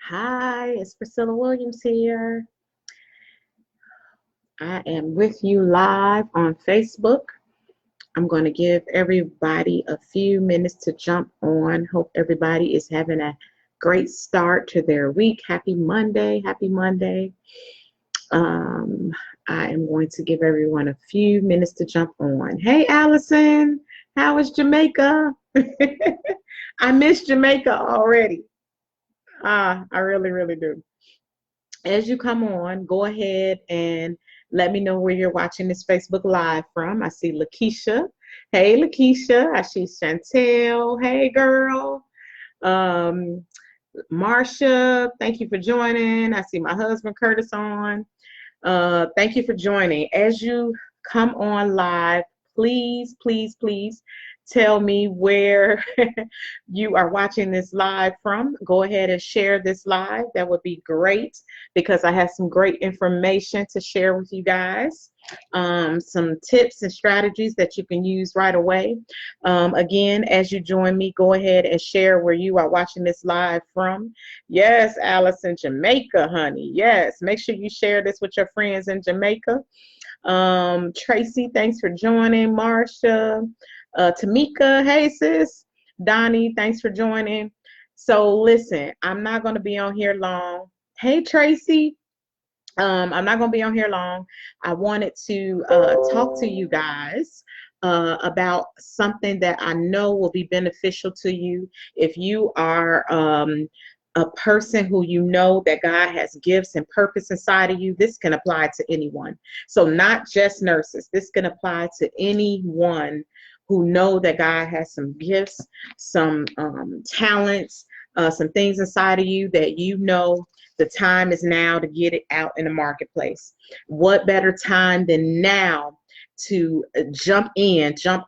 Hi, it's Priscilla Williams here. I am with you live on Facebook. I'm going to give everybody a few minutes to jump on. Hope everybody is having a great start to their week. Happy Monday. Happy Monday. Um, I am going to give everyone a few minutes to jump on. Hey, Allison, how is Jamaica? I miss Jamaica already. I really, really do. As you come on, go ahead and let me know where you're watching this Facebook Live from. I see Lakeisha. Hey, Lakeisha. I see Chantel. Hey, girl. Um, Marsha, thank you for joining. I see my husband Curtis on. Thank you for joining. As you come on live, please, please, please tell me where you are watching this live from. Go ahead and share this live. That would be great because I have some great information to share with you guys. Some tips and strategies that you can use right away. Again, as you join me, go ahead and share where you are watching this live from. Yes, Alice in Jamaica, honey. Yes, make sure you share this with your friends in Jamaica. Tracy, thanks for joining. Marsha, Tamika, hey sis. Donnie, thanks for joining. So listen, I'm not going to be on here long. Hey Tracy, I'm not going to be on here long. I wanted to talk to you guys about something that I know will be beneficial to you if you are a person who you know that God has gifts and purpose inside of you. This can apply to anyone. So not just nurses. This can apply to anyone who know that God has some gifts, some talents, some things inside of you that you know the time is now to get it out in the marketplace. What better time than now to jump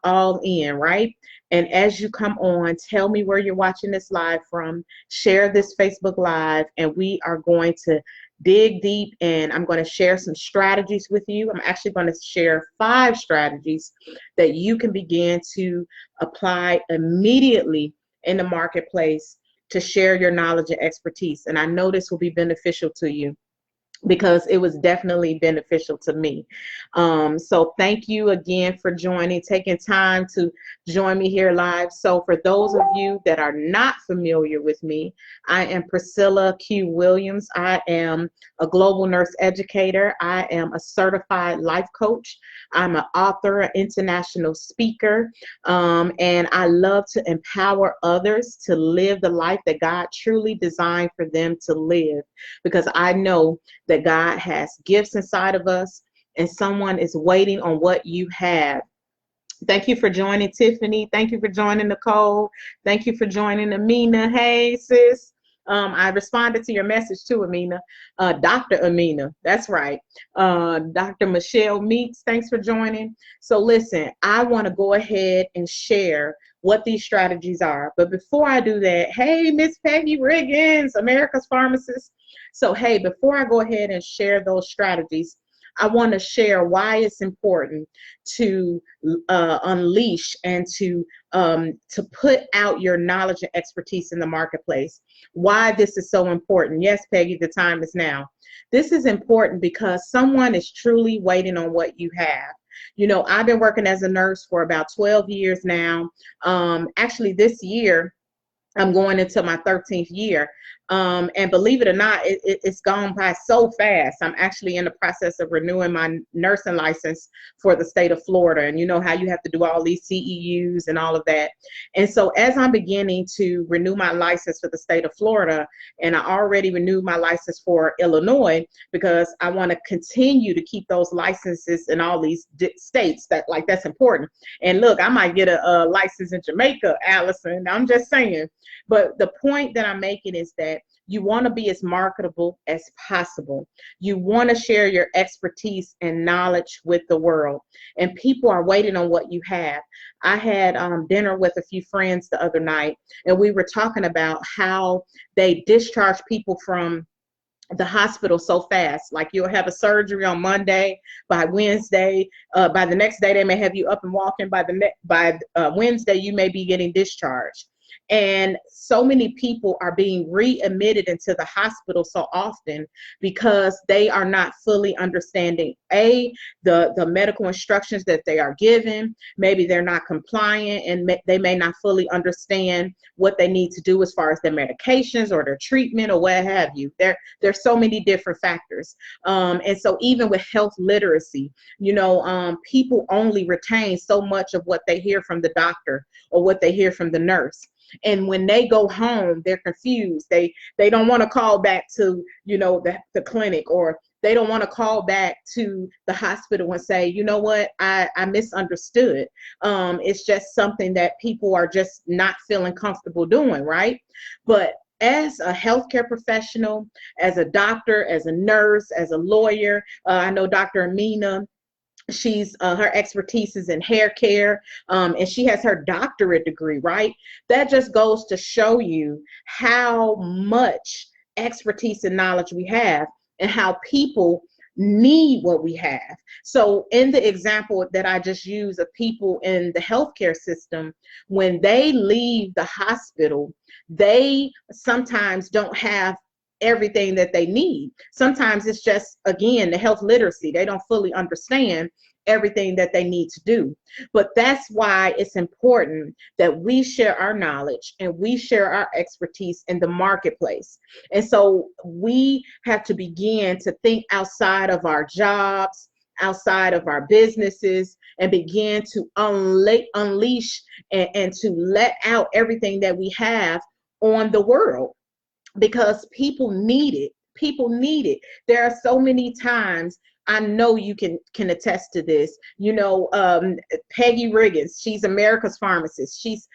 all in, right? And as you come on, tell me where you're watching this live from. Share this Facebook Live, and we are going to dig deep, and I'm going to share some strategies with you. I'm actually going to share 5 strategies that you can begin to apply immediately in the marketplace to share your knowledge and expertise. And I know this will be beneficial to you because it was definitely beneficial to me. So thank you again for joining, taking time to join me here live. So for those of you that are not familiar with me, I am Priscilla Q. Williams. I am a global nurse educator. I am a certified life coach. I'm an author, an international speaker, and I love to empower others to live the life that God truly designed for them to live, because I know that God has gifts inside of us and someone is waiting on what you have. Thank you for joining, Tiffany. Thank you for joining, Nicole. Thank you for joining, Amina. Hey, sis. I responded to your message too, Amina. Dr. Amina, that's right. Dr. Michelle Meeks, thanks for joining. So listen, I want to go ahead and share what these strategies are. But before I do that, hey, Miss Peggy Riggins, America's Pharmacist. So hey, before I go ahead and share those strategies, I want to share why it's important to unleash and to put out your knowledge and expertise in the marketplace. Why this is so important. Yes, Peggy, the time is now. This is important because someone is truly waiting on what you have. You know, I've been working as a nurse for about 12 years now. Actually, this year, I'm going into my 13th year. And believe it or not, it's gone by so fast. I'm actually in the process of renewing my nursing license for the state of Florida. And you know how you have to do all these CEUs and all of that. And so as I'm beginning to renew my license for the state of Florida, and I already renewed my license for Illinois because I want to continue to keep those licenses in all these states that's important. And look, I might get a license in Jamaica, Allison. I'm just saying. But the point that I'm making is that you want to be as marketable as possible. You want to share your expertise and knowledge with the world. And people are waiting on what you have. I had dinner with a few friends the other night, and we were talking about how they discharge people from the hospital so fast. Like you'll have a surgery on Monday, by Wednesday, by the next day they may have you up and walking. By Wednesday you may be getting discharged. And so many people are being readmitted into the hospital so often because they are not fully understanding the medical instructions that they are given. Maybe they're not compliant, and they may not fully understand what they need to do as far as their medications or their treatment or what have you. There's so many different factors. And so even with health literacy, people only retain so much of what they hear from the doctor or what they hear from the nurse. And when they go home, they're confused. They don't want to call back to, the clinic, or they don't want to call back to the hospital and say, you know what, I misunderstood. It's just something that people are just not feeling comfortable doing, right? But as a healthcare professional, as a doctor, as a nurse, as a lawyer, I know Dr. Amina, she's her expertise is in hair care, and she has her doctorate degree, right? That just goes to show you how much expertise and knowledge we have, and how people need what we have. So in the example that I just used of people in the healthcare system, when they leave the hospital, they sometimes don't have everything that they need. Sometimes it's just, again, the health literacy. They don't fully understand everything that they need to do. But that's why it's important that we share our knowledge and we share our expertise in the marketplace. And so we have to begin to think outside of our jobs, outside of our businesses, and begin to unleash and to let out everything that we have on the world, because people need it. People need it. There are so many times, I know you can attest to this. Peggy Riggins, she's America's Pharmacist. She's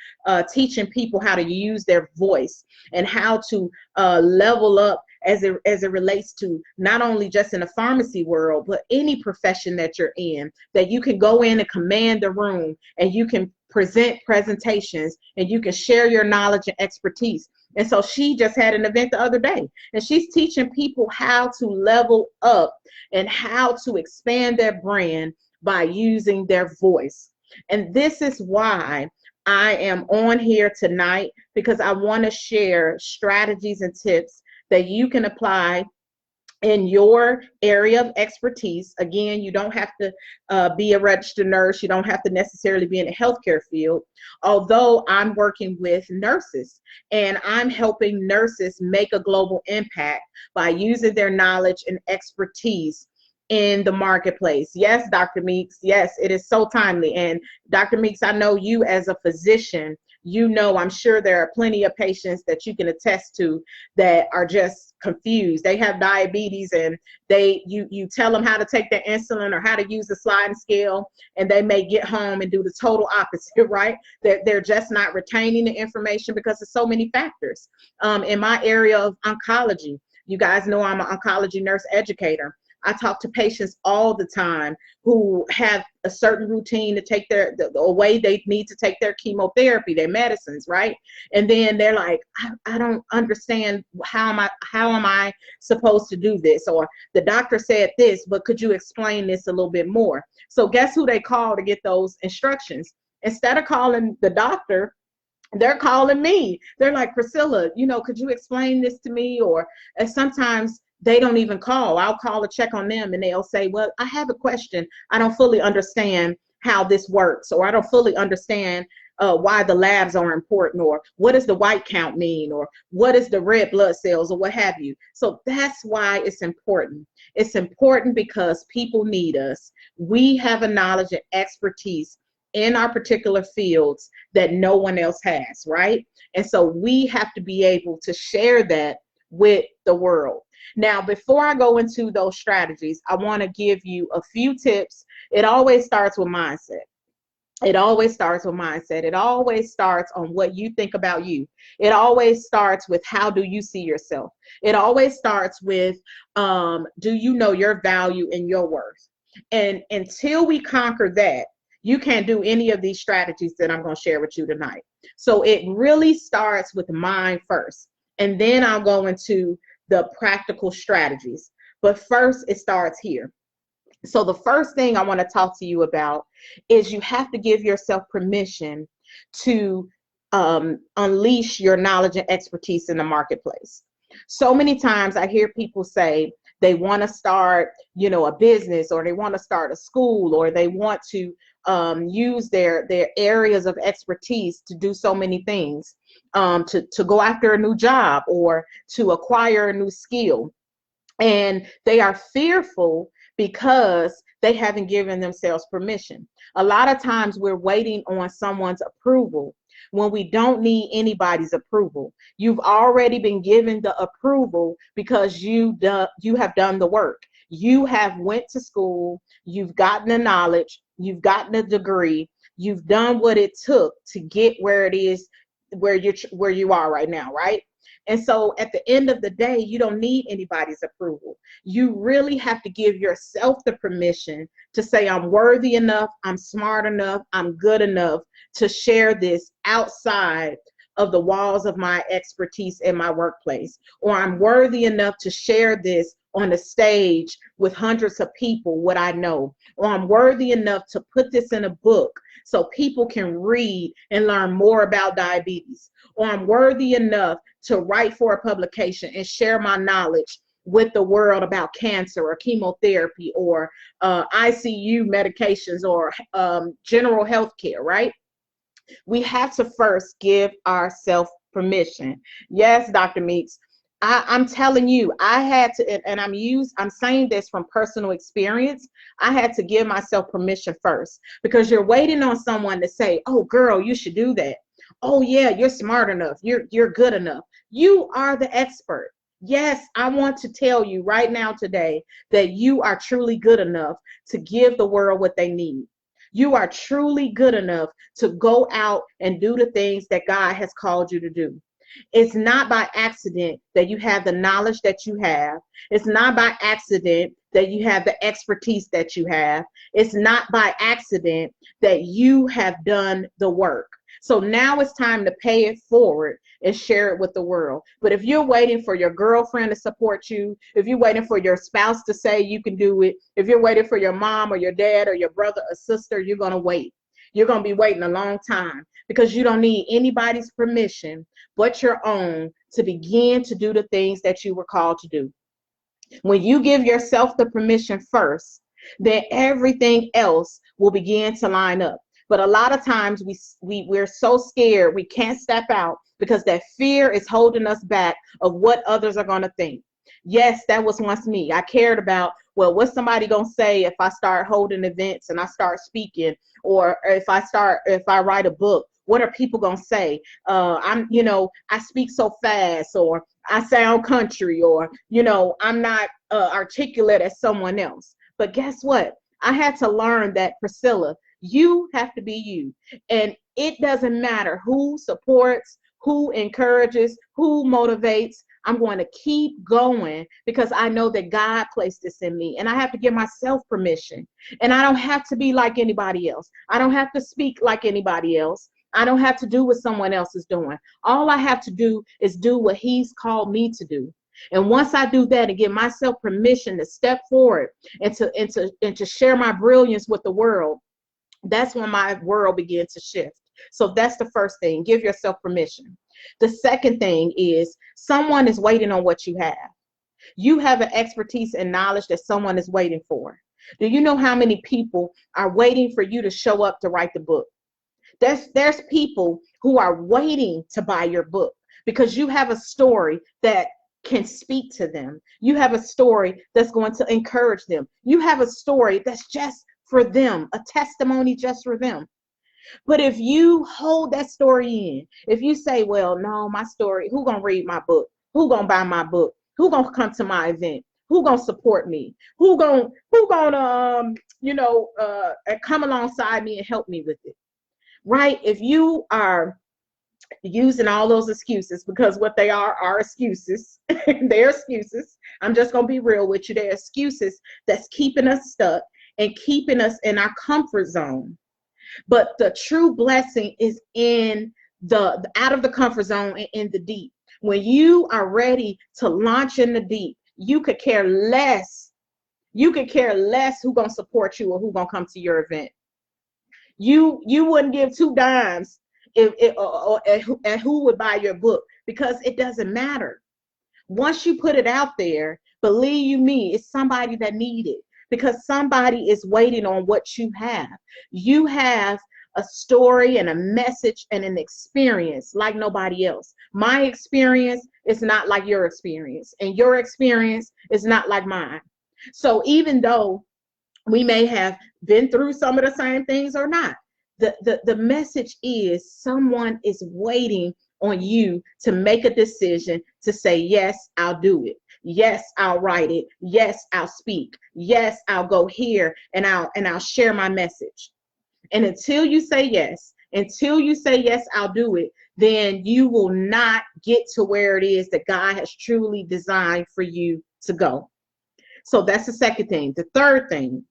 teaching people how to use their voice and how to level up as it relates to not only just in the pharmacy world, but any profession that you're in, that you can go in and command the room, and you can present presentations, and you can share your knowledge and expertise. And so she just had an event the other day, and she's teaching people how to level up and how to expand their brand by using their voice. And this is why I am on here tonight, because I want to share strategies and tips that you can apply in your area of expertise. Again, you don't have to be a registered nurse. You don't have to necessarily be in the healthcare field, although I'm working with nurses, and I'm helping nurses make a global impact by using their knowledge and expertise in the marketplace. Yes, Dr. Meeks, yes, it is so timely. And Dr. Meeks, I know you as a physician, I'm sure there are plenty of patients that you can attest to that are just confused. They have diabetes, and you tell them how to take their insulin or how to use the sliding scale, and they may get home and do the total opposite, right? They're just not retaining the information because of so many factors. In my area of oncology, you guys know I'm an oncology nurse educator. I talk to patients all the time who have a certain routine to take the way they need to take their chemotherapy, their medicines, right? And then they're like, I don't understand, how am I supposed to do this? Or the doctor said this, but could you explain this a little bit more? So guess who they call to get those instructions? Instead of calling the doctor, they're calling me. They're like, Priscilla, could you explain this to me? Or sometimes they don't even call. I'll call to check on them, and they'll say, well, I have a question. I don't fully understand how this works, or I don't fully understand why the labs are important, or what does the white count mean, or what is the red blood cells, or what have you. So that's why it's important. It's important because people need us. We have a knowledge and expertise in our particular fields that no one else has, right? And so we have to be able to share that with the world. Now, before I go into those strategies, I want to give you a few tips. It always starts with mindset. It always starts with mindset. It always starts on what you think about you. It always starts with, how do you see yourself? It always starts with, do you know your value and your worth? And until we conquer that, you can't do any of these strategies that I'm going to share with you tonight. So it really starts with mind first. And then I'll go into the practical strategies. But first, it starts here. So the first thing I want to talk to you about is you have to give yourself permission to unleash your knowledge and expertise in the marketplace. So many times I hear people say they want to start, a business, or they want to start a school, or they want to use their areas of expertise to do so many things, to go after a new job or to acquire a new skill. And they are fearful because they haven't given themselves permission. A lot of times we're waiting on someone's approval when we don't need anybody's approval. You've already been given the approval because you have done the work. You have went to school, you've gotten the knowledge, you've gotten a degree, you've done what it took to get where it is, where you are right now, right? And so at the end of the day, you don't need anybody's approval. You really have to give yourself the permission to say, I'm worthy enough, I'm smart enough, I'm good enough to share this outside of the walls of my expertise in my workplace. Or I'm worthy enough to share this on the stage with hundreds of people, what I know. Or I'm worthy enough to put this in a book so people can read and learn more about diabetes. Or I'm worthy enough to write for a publication and share my knowledge with the world about cancer or chemotherapy or ICU medications or general health care, right? We have to first give ourselves permission. Yes, Dr. Meeks, I'm telling you, I had to, and I'm saying this from personal experience. I had to give myself permission first, because you're waiting on someone to say, oh girl, you should do that. Oh yeah, you're smart enough. You're good enough. You are the expert. Yes, I want to tell you right now today that you are truly good enough to give the world what they need. You are truly good enough to go out and do the things that God has called you to do. It's not by accident that you have the knowledge that you have. It's not by accident that you have the expertise that you have. It's not by accident that you have done the work. So now it's time to pay it forward and share it with the world. But if you're waiting for your girlfriend to support you, if you're waiting for your spouse to say you can do it, if you're waiting for your mom or your dad or your brother or sister, you're going to wait. You're going to be waiting a long time, because you don't need anybody's permission but your own to begin to do the things that you were called to do. When you give yourself the permission first, then everything else will begin to line up. But a lot of times we're so scared we can't step out because that fear is holding us back of what others are going to think. Yes, that was once me. I cared about, well, what's somebody going to say if I start holding events and I start speaking, or if I write a book, what are people going to say? I speak so fast, or I sound country, or, I'm not articulate as someone else. But guess what? I had to learn that, Priscilla, you have to be you. And it doesn't matter who supports, who encourages, who motivates. I'm going to keep going because I know that God placed this in me, and I have to give myself permission. And I don't have to be like anybody else. I don't have to speak like anybody else. I don't have to do what someone else is doing. All I have to do is do what He's called me to do. And once I do that and give myself permission to step forward and to share my brilliance with the world, that's when my world begins to shift. So that's the first thing. Give yourself permission. The second thing is someone is waiting on what you have. You have an expertise and knowledge that someone is waiting for. Do you know how many people are waiting for you to show up to write the book? There's people who are waiting to buy your book because you have a story that can speak to them. You have a story that's going to encourage them. You have a story that's just for them, a testimony just for them. But if you hold that story in, if you say, well, no, my story, who gonna read my book? Who gonna buy my book? Who gonna come to my event? Who gonna support me? Who gonna come alongside me and help me with it? Right? If you are using all those excuses, because what they are excuses. They're excuses. I'm just going to be real with you. They're excuses that's keeping us stuck and keeping us in our comfort zone. But the true blessing is in the out of the comfort zone and in the deep. When you are ready to launch in the deep, you could care less. You could care less who's going to support you or who's going to come to your event. You wouldn't give two dimes And who would buy your book, because it doesn't matter. Once you put it out there, believe you me, it's somebody that need it, because somebody is waiting on what you have. You have a story and a message and an experience like nobody else. My experience is not like your experience, and your experience is not like mine. So even though we may have been through some of the same things or not, the message is someone is waiting on you to make a decision to say, yes, I'll do it. Yes, I'll write it. Yes, I'll speak. Yes, I'll go here and I'll share my message. And until you say yes, I'll do it, then you will not get to where it is that God has truly designed for you to go. So that's the second thing. The third thing,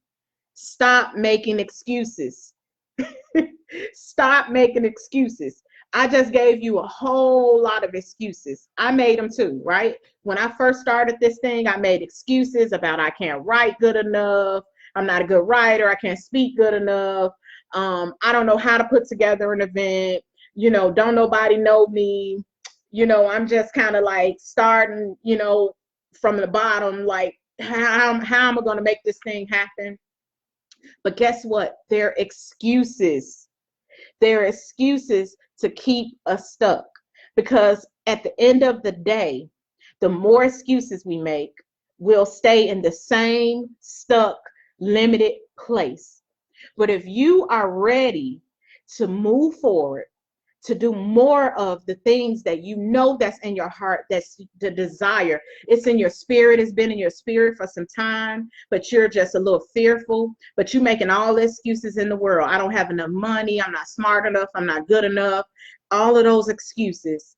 stop making excuses. Stop making excuses. I just gave you a whole lot of excuses. I made them too, right? When I first started this thing, I made excuses about I can't write good enough. I'm not a good writer. I can't speak good enough. I don't know how to put together an event. Don't nobody know me. I'm just kind of like starting, from the bottom, like how am I going to make this thing happen? But guess what? They're excuses. They're excuses to keep us stuck. Because at the end of the day, the more excuses we make, we'll stay in the same stuck, limited place. But if you are ready to move forward, to do more of the things that that's in your heart, that's the desire, it's in your spirit, it's been in your spirit for some time, but you're just a little fearful, but you're making all the excuses in the world. I don't have enough money, I'm not smart enough, I'm not good enough. All of those excuses,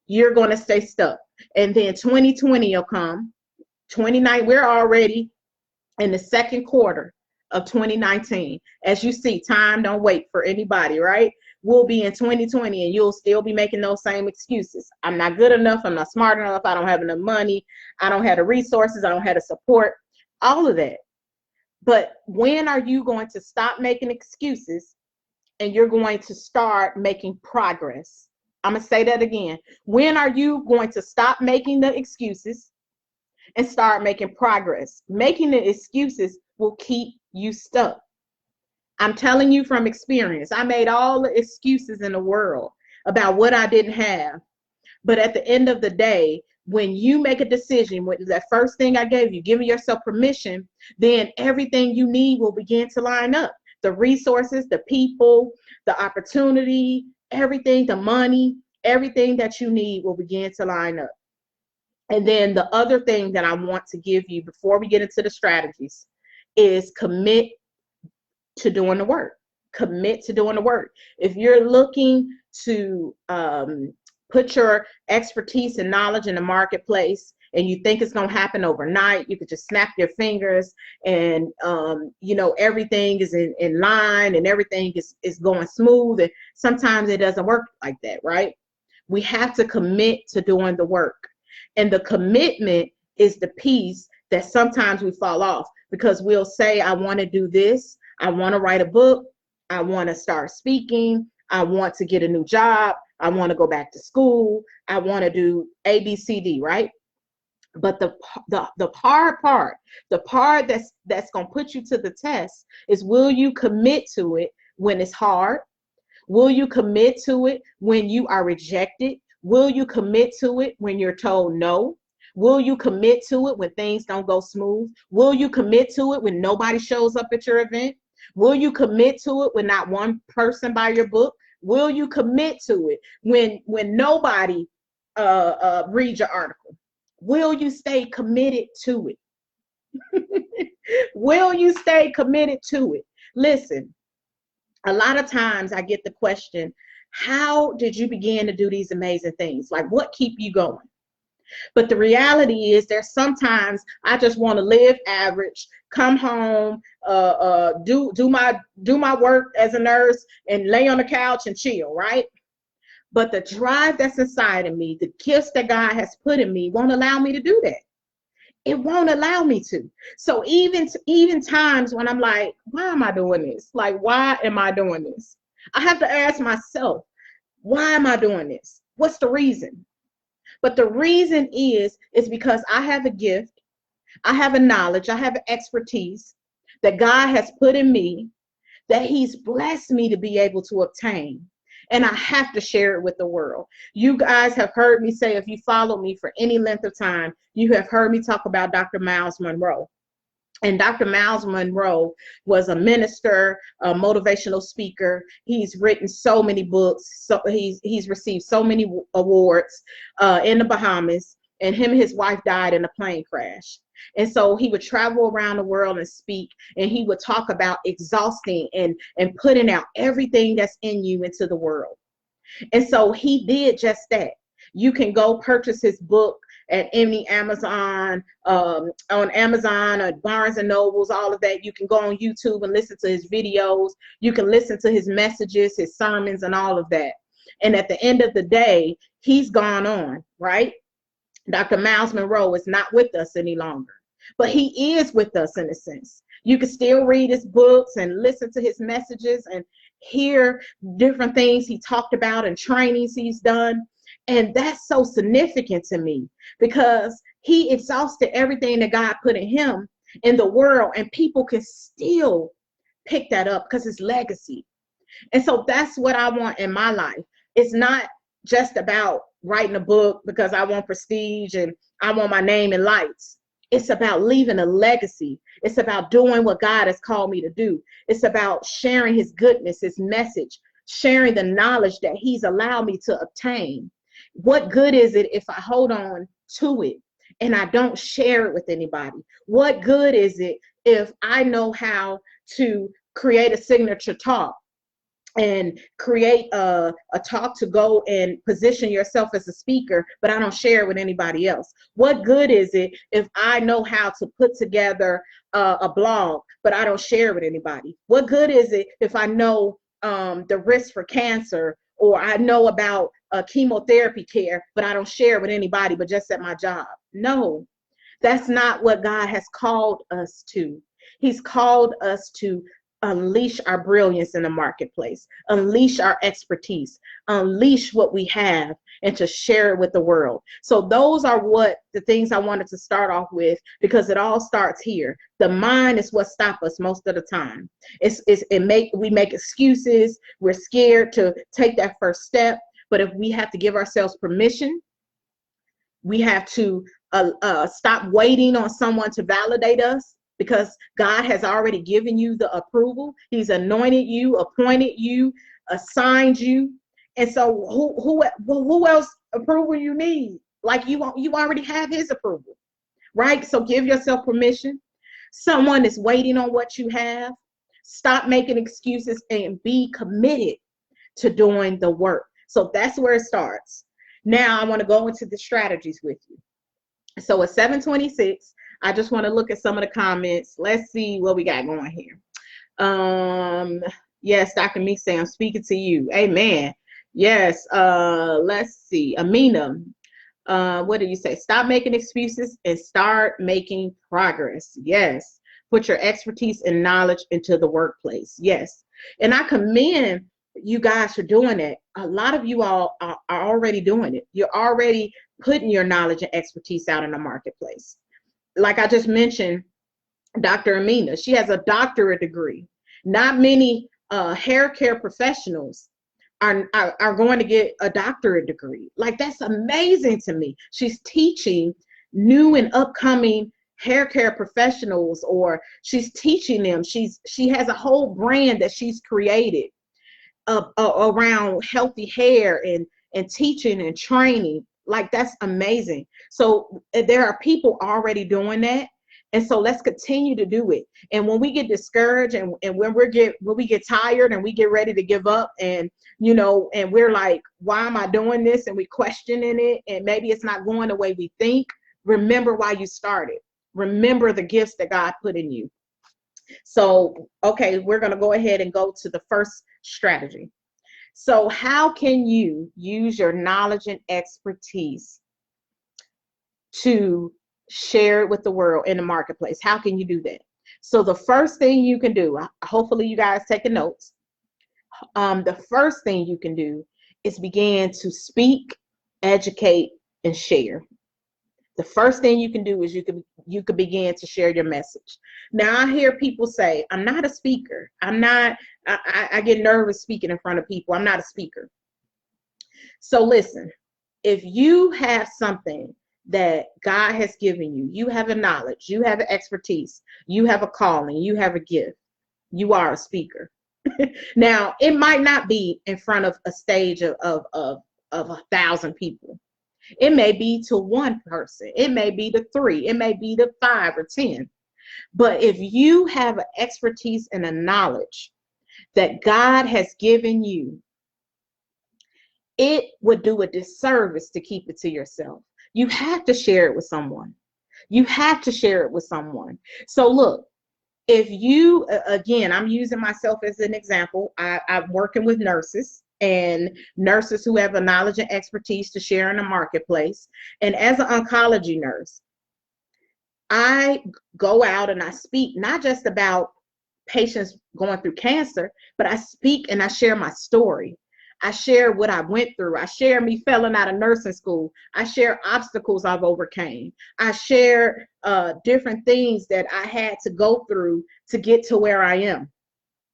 you're going to stay stuck. And then 2020 will come. 29, we're already in the second quarter of 2019. As you see, time don't wait for anybody, right? We'll be in 2020 and you'll still be making those same excuses. I'm not good enough. I'm not smart enough. I don't have enough money. I don't have the resources. I don't have the support, all of that. But when are you going to stop making excuses and you're going to start making progress? I'm going to say that again. When are you going to stop making the excuses and start making progress? Making the excuses will keep you stuck. I'm telling you from experience. I made all the excuses in the world about what I didn't have. But at the end of the day, when you make a decision, with that first thing I gave you, giving yourself permission, then everything you need will begin to line up. The resources, the people, the opportunity, everything, the money, everything that you need will begin to line up. And then the other thing that I want to give you before we get into the strategies is commit to doing the work. Commit to doing the work. If you're looking to put your expertise and knowledge in the marketplace and you think it's going to happen overnight, you could just snap your fingers and everything is in line and everything is going smooth. And sometimes it doesn't work like that, right? We have to commit to doing the work. And the commitment is the piece that sometimes we fall off, because we'll say, I want to do this. I want to write a book. I want to start speaking. I want to get a new job. I want to go back to school. I want to do A, B, C, D, right? But the hard part, the part that's going to put you to the test is, will you commit to it when it's hard? Will you commit to it when you are rejected? Will you commit to it when you're told no? Will you commit to it when things don't go smooth? Will you commit to it when nobody shows up at your event? Will you commit to it when not one person buy your book? Will you commit to it when nobody reads your article? Will you stay committed to it? Will you stay committed to it? Listen, a lot of times I get the question, how did you begin to do these amazing things? Like, what keep you going? But the reality is, there's sometimes I just want to live average, come home, do my work as a nurse and lay on the couch and chill, right? But the drive that's inside of me, the gifts that God has put in me, won't allow me to do that. It won't allow me to. So even times when I'm like, why am I doing this? Like, why am I doing this? I have to ask myself, Why am I doing this? What's the reason? But the reason is because I have a gift, I have a knowledge, I have an expertise that God has put in me, that he's blessed me to be able to obtain. And I have to share it with the world. You guys have heard me say, if you follow me for any length of time, you have heard me talk about Dr. Myles Munroe. And Dr. Myles Munroe was a minister, a motivational speaker. He's written so many books. So he's received so many awards in the Bahamas. And him and his wife died in a plane crash. And so he would travel around the world and speak, and he would talk about exhausting and putting out everything that's in you into the world. And so he did just that. You can go purchase his book at any Amazon, on Amazon or Barnes and Nobles, all of that. You can go on YouTube and listen to his videos. You can listen to his messages, his sermons, and all of that. And at the end of the day, he's gone on, right? Dr. Myles Munroe is not with us any longer, but he is with us in a sense. You can still read his books and listen to his messages and hear different things he talked about and trainings he's done. And that's so significant to me because he exhausted everything that God put in him in the world, and people can still pick that up because it's legacy. And so that's what I want in my life. It's not just about writing a book because I want prestige and I want my name in lights. It's about leaving a legacy. It's about doing what God has called me to do. It's about sharing his goodness, his message, sharing the knowledge that he's allowed me to obtain. What good is it if I hold on to it and I don't share it with anybody? What good is it if I know how to create a signature talk and create a talk to go and position yourself as a speaker, but I don't share it with anybody else? What good is it if I know how to put together a blog, but I don't share it with anybody? What good is it if I know the risk for cancer, or I know about chemotherapy care, but I don't share it with anybody but just at my job? No, that's not what God has called us to. He's called us to unleash our brilliance in the marketplace, unleash our expertise, unleash what we have, and to share it with the world. So those are what the things I wanted to start off with, because it all starts here. The mind is what stops us most of the time. We make excuses. We're scared to take that first step. But if we have to give ourselves permission, we have to stop waiting on someone to validate us, because God has already given you the approval. He's anointed you, appointed you, assigned you. And so who else approval you need? Like you already have his approval, right? So give yourself permission. Someone is waiting on what you have. Stop making excuses and be committed to doing the work. So that's where it starts. Now I want to go into the strategies with you. So at 7:26, I just want to look at some of the comments. Let's see what we got going here. Yes, Dr. Meek say, I'm speaking to you. Amen. Yes. Let's see. Amina, what do you say? Stop making excuses and start making progress. Yes. Put your expertise and knowledge into the workplace. Yes. And I commend you guys for doing it. A lot of you all are already doing it. You're already putting your knowledge and expertise out in the marketplace. Like I just mentioned, Dr. Amina, she has a doctorate degree. Not many hair care professionals are going to get a doctorate degree. Like, that's amazing to me. She's teaching new and upcoming hair care professionals, or she's teaching them. She has a whole brand that she's created around healthy hair and teaching and training. Like, that's amazing. So there are people already doing that. And so let's continue to do it. And when we get discouraged and when we get tired and we get ready to give up, and and we're like, why am I doing this? And we questioning it, and maybe it's not going the way we think. Remember why you started. Remember the gifts that God put in you. So, okay, we're going to go ahead and go to the first strategy. So how can you use your knowledge and expertise to share it with the world in the marketplace? How can you do that? So the first thing you can do, hopefully you guys taking notes. The first thing you can do is begin to speak, educate, and share. The first thing you can do is you can begin to share your message. Now I hear people say, I'm not a speaker. I get nervous speaking in front of people. I'm not a speaker. So listen, if you have something that God has given you, you have a knowledge, you have an expertise, you have a calling, you have a gift, you are a speaker. Now, it might not be in front of a stage of 1,000 people. It may be to one person. It may be to three. It may be to 5 or 10. But if you have an expertise and a knowledge that God has given you, it would do a disservice to keep it to yourself. You have to share it with someone. You have to share it with someone. So look, if you, again, I'm using myself as an example. I'm working with nurses and nurses who have a knowledge and expertise to share in the marketplace. And as an oncology nurse, I go out and I speak not just about patients going through cancer, but I speak and I share my story. I share what I went through. I share me failing out of nursing school. I share obstacles I've overcame. I share different things that I had to go through to get to where I am.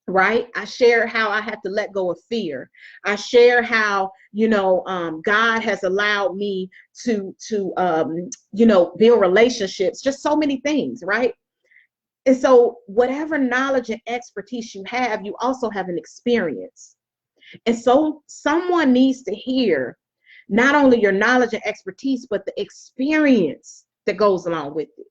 Right? I share how I have to let go of fear. I share how, God has allowed me to build relationships, just so many things, right? And so whatever knowledge and expertise you have, you also have an experience. And so someone needs to hear not only your knowledge and expertise, but the experience that goes along with it,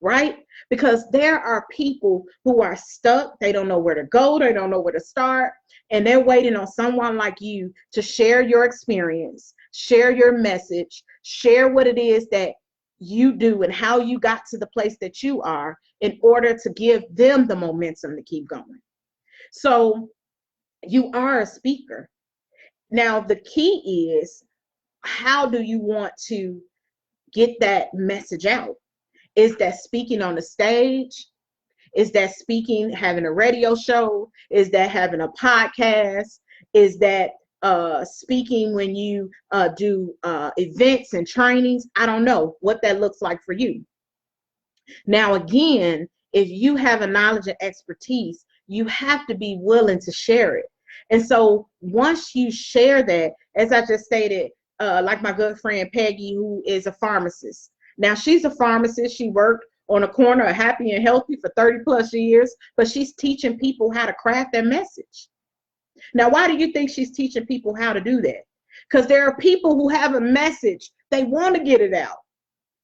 right? Because there are people who are stuck. They don't know where to go. They don't know where to start. And they're waiting on someone like you to share your experience, share your message, share what it is that you do and how you got to the place that you are in order to give them the momentum to keep going. So you are a speaker. Now, the key is, how do you want to get that message out? Is that speaking on the stage? Is that speaking, having a radio show? Is that having a podcast? Is that speaking when you do events and trainings? I don't know what that looks like for you. Now, again, if you have a knowledge and expertise, you have to be willing to share it. And so once you share that, as I just stated, like my good friend Peggy, who is a pharmacist. Now, she's a pharmacist. She worked on a corner of Happy and Healthy for 30 plus years, but she's teaching people how to craft their message. Now, why do you think she's teaching people how to do that? Because there are people who have a message. They want to get it out.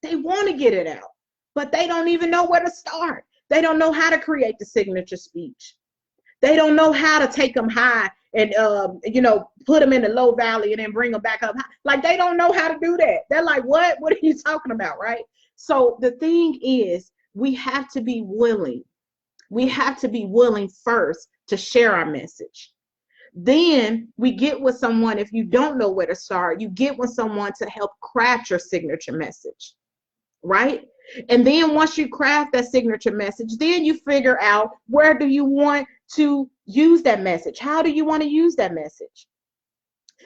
They want to get it out, but they don't even know where to start. They don't know how to create the signature speech. They don't know how to take them high and, put them in the low valley and then bring them back up high. Like, they don't know how to do that. They're like, what are you talking about, right? So the thing is, we have to be willing. We have to be willing first to share our message. Then we get with someone. If you don't know where to start, you get with someone to help craft your signature message, right? And then once you craft that signature message, then you figure out, where do you want to use that message? How do you want to use that message?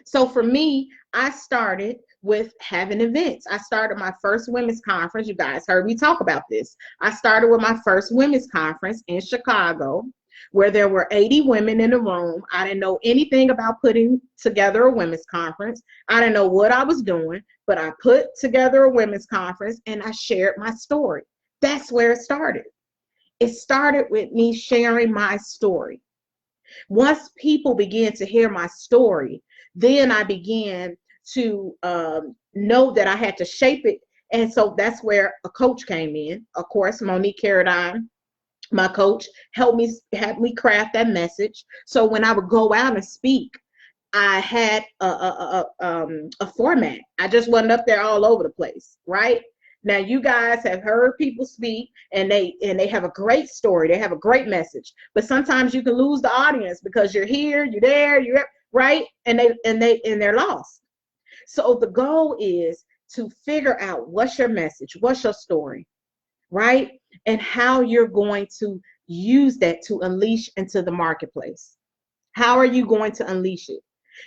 So for me, I started with having events. I started my first women's conference. You guys heard me talk about this. I started with my first women's conference in Chicago, where there were 80 women in the room. I didn't know anything about putting together a women's conference. I didn't know what I was doing, but I put together a women's conference and I shared my story. That's where it started. It started with me sharing my story. Once people began to hear my story, then I began to know that I had to shape it. And so that's where a coach came in. Of course, Monique Carradine, my coach, helped me craft that message. So when I would go out and speak, I had a format. I just wasn't up there all over the place, right? Now, you guys have heard people speak and they have a great story. They have a great message, but sometimes you can lose the audience because you're here, you're there, you're right, and they're lost. So the goal is to figure out, what's your message, what's your story, right? And how you're going to use that to unleash into the marketplace. How are you going to unleash it?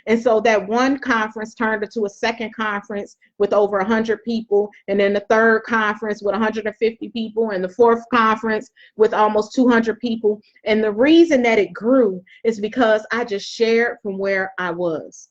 And so that one conference turned into a second conference with over 100 people, and then the third conference with 150 people, and the fourth conference with almost 200 people. And the reason that it grew is because I just shared from where I was.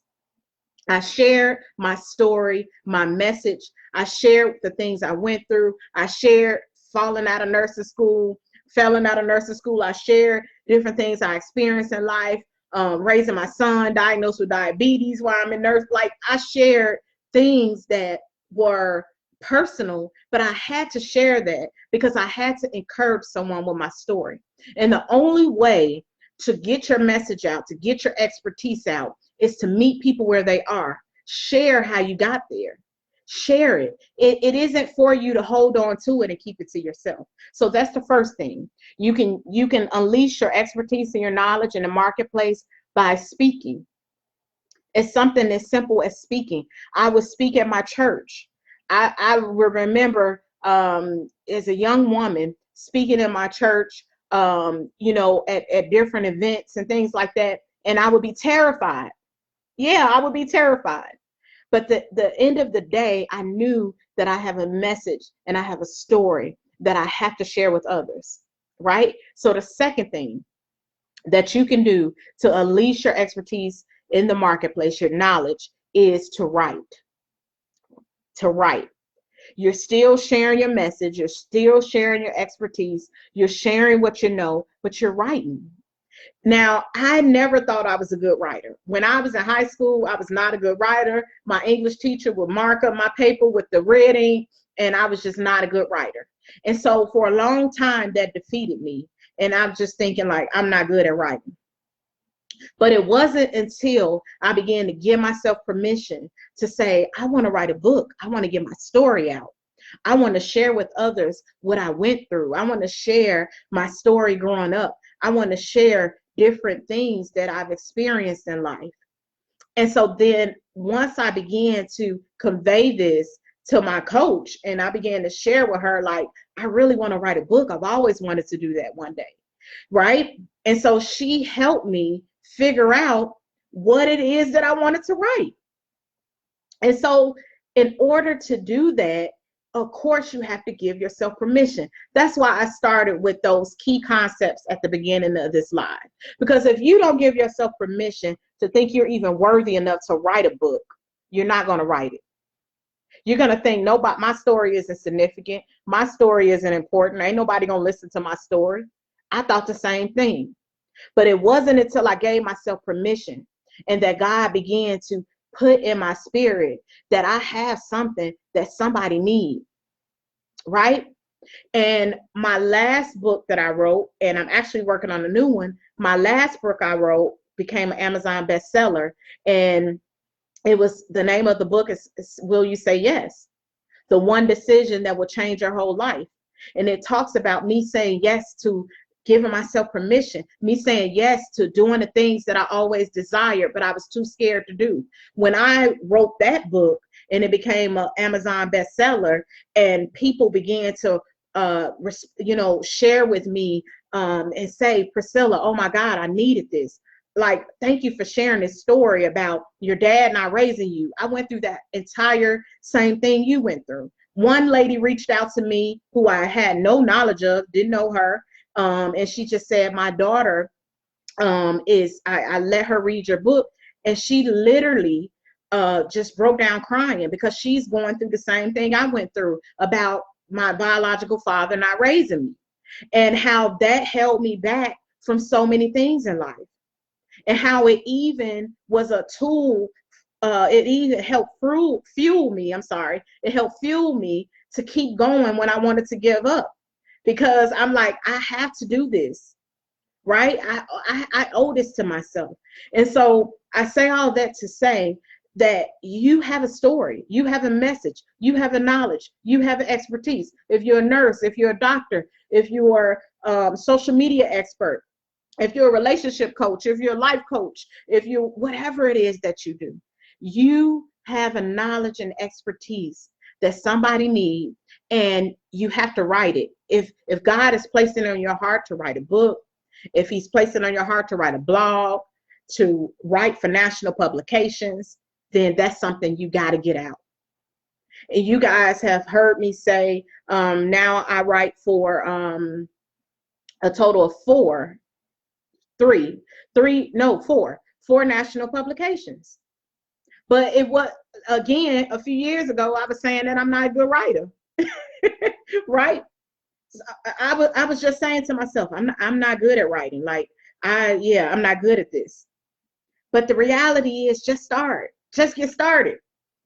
I shared my story, my message. I shared the things I went through. I shared falling out of nursing school, failing out of nursing school. I shared different things I experienced in life, raising my son, diagnosed with diabetes while I'm in nurse. Like, I shared things that were personal, but I had to share that because I had to encourage someone with my story. And the only way to get your message out, to get your expertise out, is to meet people where they are. Share how you got there. Share it. It isn't for you to hold on to it and keep it to yourself. So that's the first thing. You can unleash your expertise and your knowledge in the marketplace by speaking. It's something as simple as speaking. I would speak at my church. I remember as a young woman speaking in my church, at different events and things like that, and I would be terrified. Yeah, I would be terrified. But the end of the day, I knew that I have a message and I have a story that I have to share with others, right? So the second thing that you can do to unleash your expertise in the marketplace, your knowledge, is to write. To write. You're still sharing your message. You're still sharing your expertise. You're sharing what you know, but you're writing. Now, I never thought I was a good writer. When I was in high school, I was not a good writer. My English teacher would mark up my paper with the red ink, and I was just not a good writer. And so for a long time, that defeated me. And I'm just thinking, like, I'm not good at writing. But it wasn't until I began to give myself permission to say, I want to write a book. I want to get my story out. I want to share with others what I went through. I want to share my story growing up. I want to share different things that I've experienced in life. And so then once I began to convey this to my coach, and I began to share with her, like, I really want to write a book. I've always wanted to do that one day. Right. And so she helped me figure out what it is that I wanted to write. And so in order to do that, of course, you have to give yourself permission. That's why I started with those key concepts at the beginning of this live. Because if you don't give yourself permission to think you're even worthy enough to write a book, you're not going to write it. You're going to think, nobody, my story isn't significant. My story isn't important. Ain't nobody going to listen to my story. I thought the same thing. But it wasn't until I gave myself permission and that God began to put in my spirit that I have something that somebody needs, right? And my last book that I wrote, and I'm actually working on a new one, my last book I wrote became an Amazon bestseller. And it was, the name of the book is Will You Say Yes? The one decision that will change your whole life. And it talks about me saying yes to giving myself permission, me saying yes to doing the things that I always desired, but I was too scared to do. When I wrote that book and it became an Amazon bestseller, and people began to, share with me and say, Priscilla, oh my God, I needed this. Like, thank you for sharing this story about your dad not raising you. I went through that entire same thing you went through. One lady reached out to me who I had no knowledge of, didn't know her. And she just said, my daughter I let her read your book, and she literally just broke down crying because she's going through the same thing I went through about my biological father not raising me, and how that held me back from so many things in life, and how it even was a tool. It even helped fuel me. I'm sorry. It helped fuel me to keep going when I wanted to give up. Because I'm like, I have to do this, right? I owe this to myself. And so I say all that to say that you have a story, you have a message, you have a knowledge, you have an expertise. If you're a nurse, if you're a doctor, if you are a social media expert, if you're a relationship coach, if you're a life coach, if you, whatever it is that you do, you have a knowledge and expertise that somebody needs, and you have to write it. If God is placing it on your heart to write a book, if he's placing it on your heart to write a blog, to write for national publications, then that's something you got to get out. And you guys have heard me say, now I write for a total of four national publications. But it was, again, a few years ago, I was saying that I'm not a good writer, right? I was just saying to myself, I'm not good at writing. Like, I'm not good at this. But the reality is, just start. Just get started.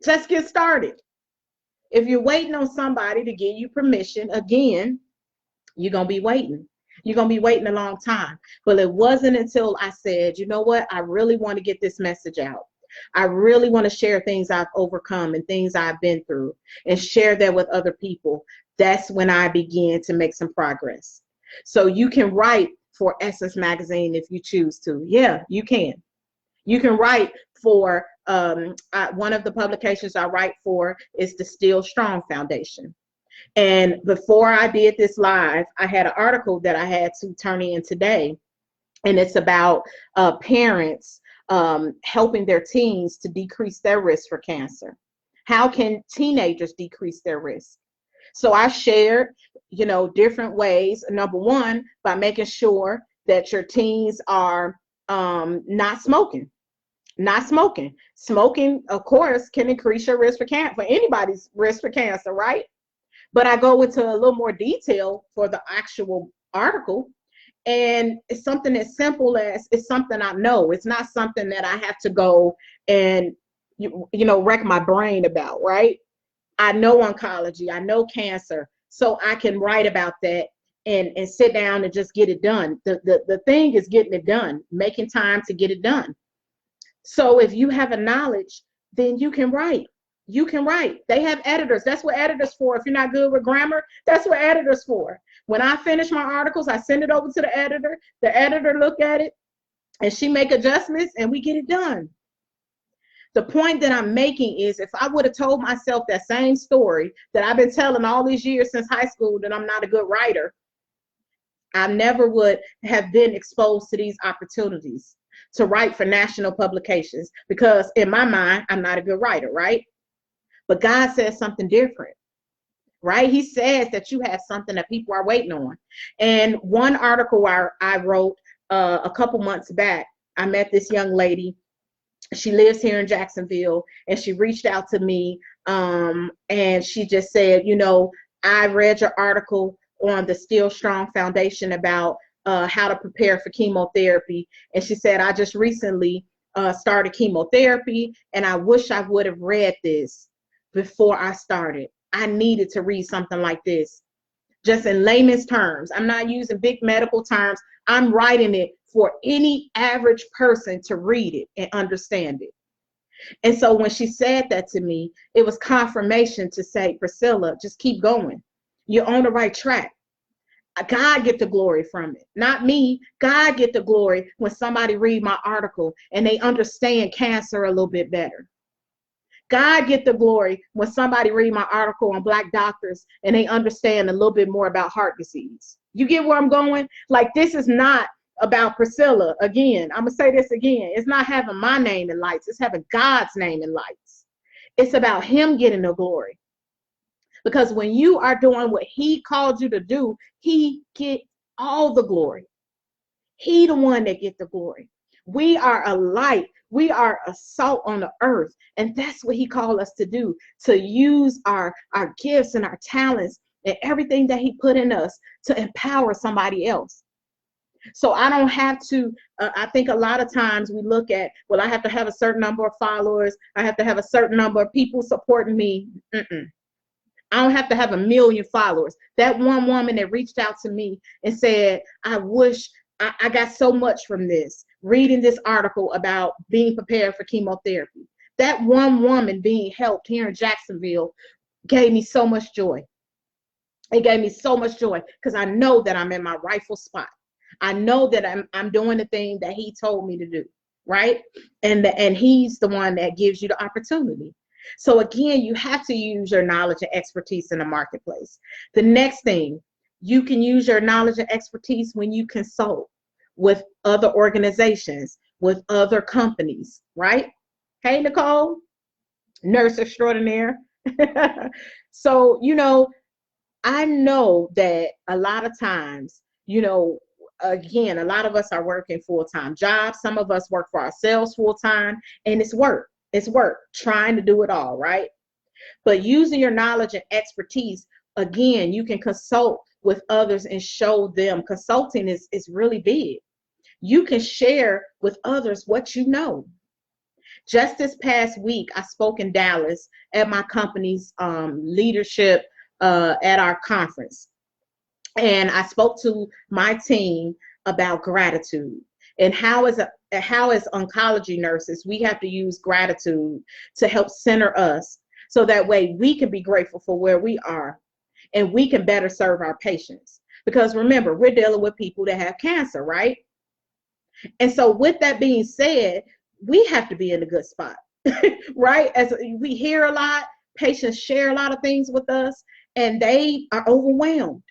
Just get started. If you're waiting on somebody to give you permission, again, you're going to be waiting. You're going to be waiting a long time. But it wasn't until I said, you know what? I really want to get this message out. I really want to share things I've overcome and things I've been through and share that with other people. That's when I began to make some progress. So you can write for Essence Magazine if you choose to. Yeah, you can. You can write for one of the publications I write for is the Still Strong Foundation. And before I did this live, I had an article that I had to turn in today, and it's about parents helping their teens to decrease their risk for cancer. How can teenagers decrease their risk? So I shared, different ways. Number one, by making sure that your teens are not smoking. Not smoking. Smoking, of course, can increase your risk for cancer, for anybody's risk for cancer, right? But I go into a little more detail for the actual article. And it's something as simple as, it's something I know. It's not something that I have to go and, wreck my brain about, right? I know oncology, I know cancer, so I can write about that and sit down and just get it done. The thing is getting it done, making time to get it done. So if you have a knowledge, then you can write. You can write. They have editors. That's what editors for. If you're not good with grammar, that's what editors for. When I finish my articles, I send it over to the editor. The editor look at it, and she make adjustments, and we get it done. The point that I'm making is, if I would have told myself that same story that I've been telling all these years since high school, that I'm not a good writer, I never would have been exposed to these opportunities to write for national publications, because in my mind, I'm not a good writer, right? But God says something different, right? He says that you have something that people are waiting on. And one article I wrote a couple months back, I met this young lady. She lives here in Jacksonville, and she reached out to me, and she just said, I read your article on the Still Strong Foundation about how to prepare for chemotherapy. And she said, I just recently started chemotherapy, and I wish I would have read this before I started. I needed to read something like this, just in layman's terms. I'm not using big medical terms. I'm writing it for any average person to read it and understand it. And so when she said that to me, it was confirmation to say, Priscilla, just keep going. You're on the right track. God get the glory from it, not me. God get the glory when somebody read my article and they understand cancer a little bit better. God get the glory when somebody read my article on Black doctors and they understand a little bit more about heart disease. You get where I'm going? Like, this is not about Priscilla. Again, I'm going to say this again. It's not having my name in lights. It's having God's name in lights. It's about him getting the glory. Because when you are doing what he called you to do, he get all the glory. He the one that get the glory. We are a light. We are a salt on the earth. And that's what he called us to do, to use our gifts and our talents and everything that he put in us to empower somebody else. So I don't have to, I think a lot of times we look at, well, I have to have a certain number of followers. I have to have a certain number of people supporting me. I don't have to have 1 million followers. That one woman that reached out to me and said, I wish I got so much from this, reading this article about being prepared for chemotherapy. That one woman being helped here in Jacksonville gave me so much joy. It gave me so much joy because I know that I'm in my rightful spot. I know that I'm doing the thing that he told me to do, right? And he's the one that gives you the opportunity. So again, you have to use your knowledge and expertise in the marketplace. The next thing, you can use your knowledge and expertise when you consult with other organizations, with other companies, right? Hey, Nicole, nurse extraordinaire. So, I know that a lot of times, again, a lot of us are working full-time jobs. Some of us work for ourselves full-time, and it's work. It's work trying to do it all, right? But using your knowledge and expertise, again, you can consult with others and show them. Consulting is really big. You can share with others what you know. Just this past week, I spoke in Dallas at my company's leadership at our conference. And I spoke to my team about gratitude and how as oncology nurses we have to use gratitude to help center us so that way we can be grateful for where we are and we can better serve our patients. Because remember, we're dealing with people that have cancer, right? And so with that being said, we have to be in a good spot, right? As we hear a lot, patients share a lot of things with us, and they are overwhelmed.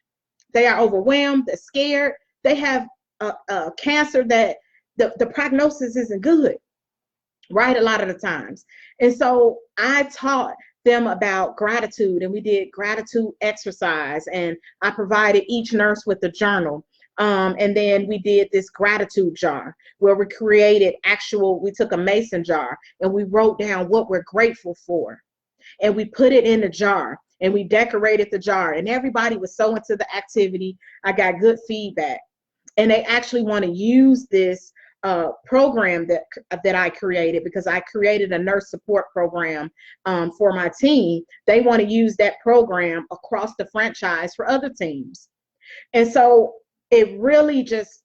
They are overwhelmed, they're scared. They have a cancer that the prognosis isn't good, right? A lot of the times. And so I taught them about gratitude, and we did gratitude exercise, and I provided each nurse with a journal. And then we did this gratitude jar where we took a mason jar and we wrote down what we're grateful for. And we put it in the jar and we decorated the jar, and everybody was so into the activity. I got good feedback, and they actually want to use this program that I created, because I created a nurse support program for my team. They want to use that program across the franchise for other teams. And so it really just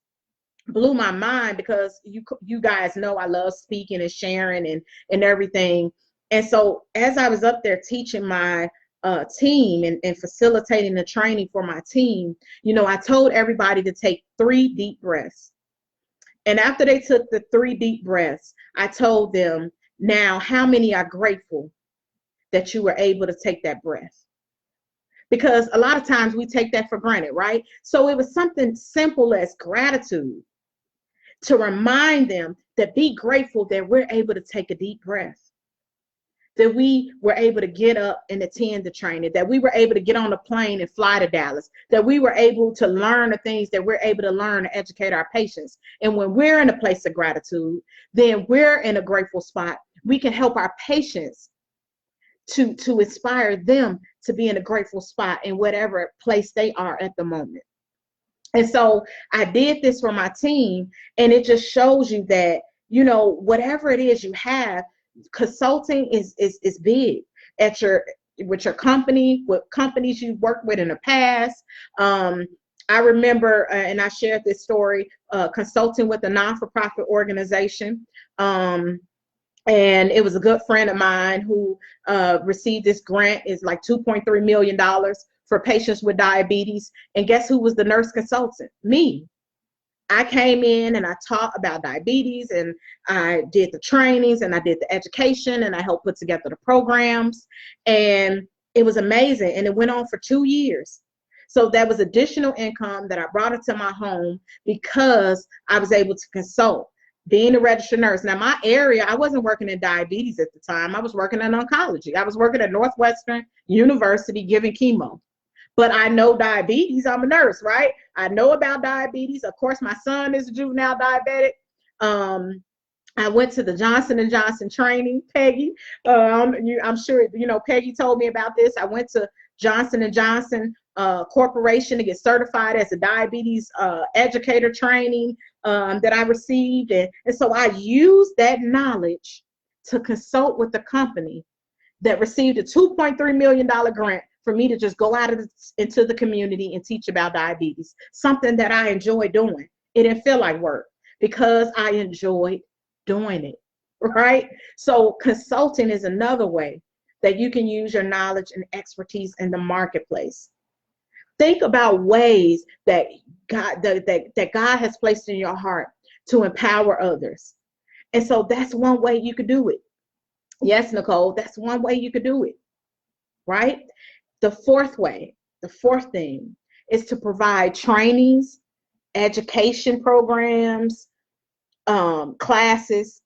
blew my mind, because you guys know I love speaking and sharing and everything. And so as I was up there teaching my team and facilitating the training for my team, I told everybody to take 3 deep breaths. And after they took the 3 deep breaths, I told them, now, how many are grateful that you were able to take that breath? Because a lot of times we take that for granted, right? So it was something simple as gratitude to remind them that be grateful that we're able to take a deep breath, that we were able to get up and attend the training, that we were able to get on a plane and fly to Dallas, that we were able to learn the things that we're able to learn to educate our patients. And when we're in a place of gratitude, then we're in a grateful spot. We can help our patients to inspire them to be in a grateful spot in whatever place they are at the moment. And so I did this for my team, and it just shows you that, whatever it is you have, consulting is big with your company, with companies you've worked with in the past. I remember, and I shared this story, consulting with a non-for-profit organization. And it was a good friend of mine who received this grant. It's like $2.3 million for patients with diabetes. And guess who was the nurse consultant? Me. I came in and I taught about diabetes, and I did the trainings and I did the education, and I helped put together the programs, and it was amazing. And it went on for 2 years. So that was additional income that I brought into my home because I was able to consult, being a registered nurse. Now, my area, I wasn't working in diabetes at the time. I was working in oncology. I was working at Northwestern University giving chemo. But I know diabetes. I'm a nurse, right? I know about diabetes. Of course, my son is a juvenile diabetic. I went to the Johnson & Johnson training, Peggy. I'm sure, Peggy told me about this. I went to Johnson & Johnson Corporation to get certified as a diabetes educator training that I received. And so I used that knowledge to consult with the company that received a $2.3 million grant for me to just go out into the community and teach about diabetes, something that I enjoy doing. It didn't feel like work because I enjoyed doing it, right? So consulting is another way that you can use your knowledge and expertise in the marketplace. Think about ways that that God has placed in your heart to empower others. And so that's one way you could do it. Yes, Nicole, that's one way you could do it, right? The fourth thing is to provide trainings, education programs, classes,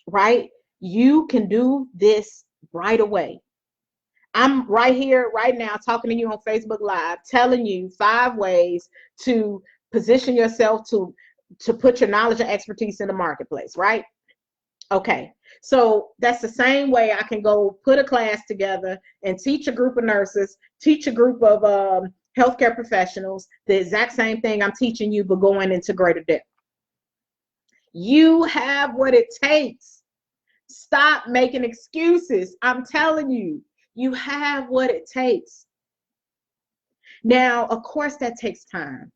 right? You can do this right away. I'm right here, right now, talking to you on Facebook Live, telling you 5 ways to position yourself to put your knowledge and expertise in the marketplace, right? Okay, so that's the same way I can go put a class together and teach a group of nurses, teach a group of healthcare professionals, the exact same thing I'm teaching you, but going into greater depth. You have what it takes. Stop making excuses. I'm telling you, you have what it takes. Now, of course, that takes time.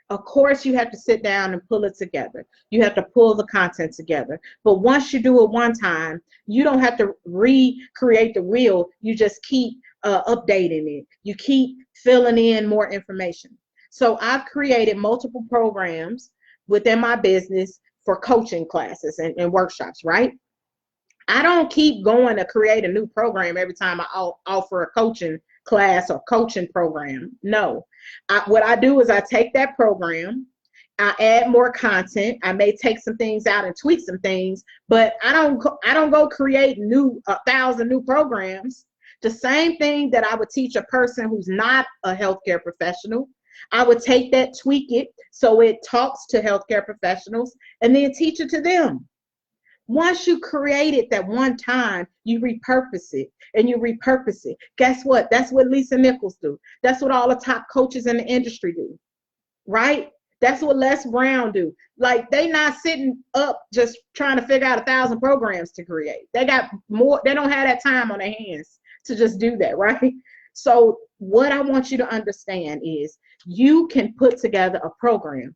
Of course, you have to sit down and pull it together. You have to pull the content together. But once you do it one time, you don't have to recreate the wheel. You just keep updating it. You keep filling in more information. So I've created multiple programs within my business for coaching classes and workshops, right? I don't keep going to create a new program every time I offer a coaching class or coaching program. No, what I do is I take that program, I add more content. I may take some things out and tweak some things, but I don't go create 1,000 new programs. The same thing that I would teach a person who's not a healthcare professional, I would take that, tweak it so it talks to healthcare professionals, and then teach it to them. Once you create it that one time, you repurpose it and you repurpose it. Guess what? That's what Lisa Nichols do. That's what all the top coaches in the industry do, right? That's what Les Brown do. Like, they not sitting up just trying to figure out 1,000 programs to create. They got more. They don't have that time on their hands to just do that, right? So what I want you to understand is you can put together a program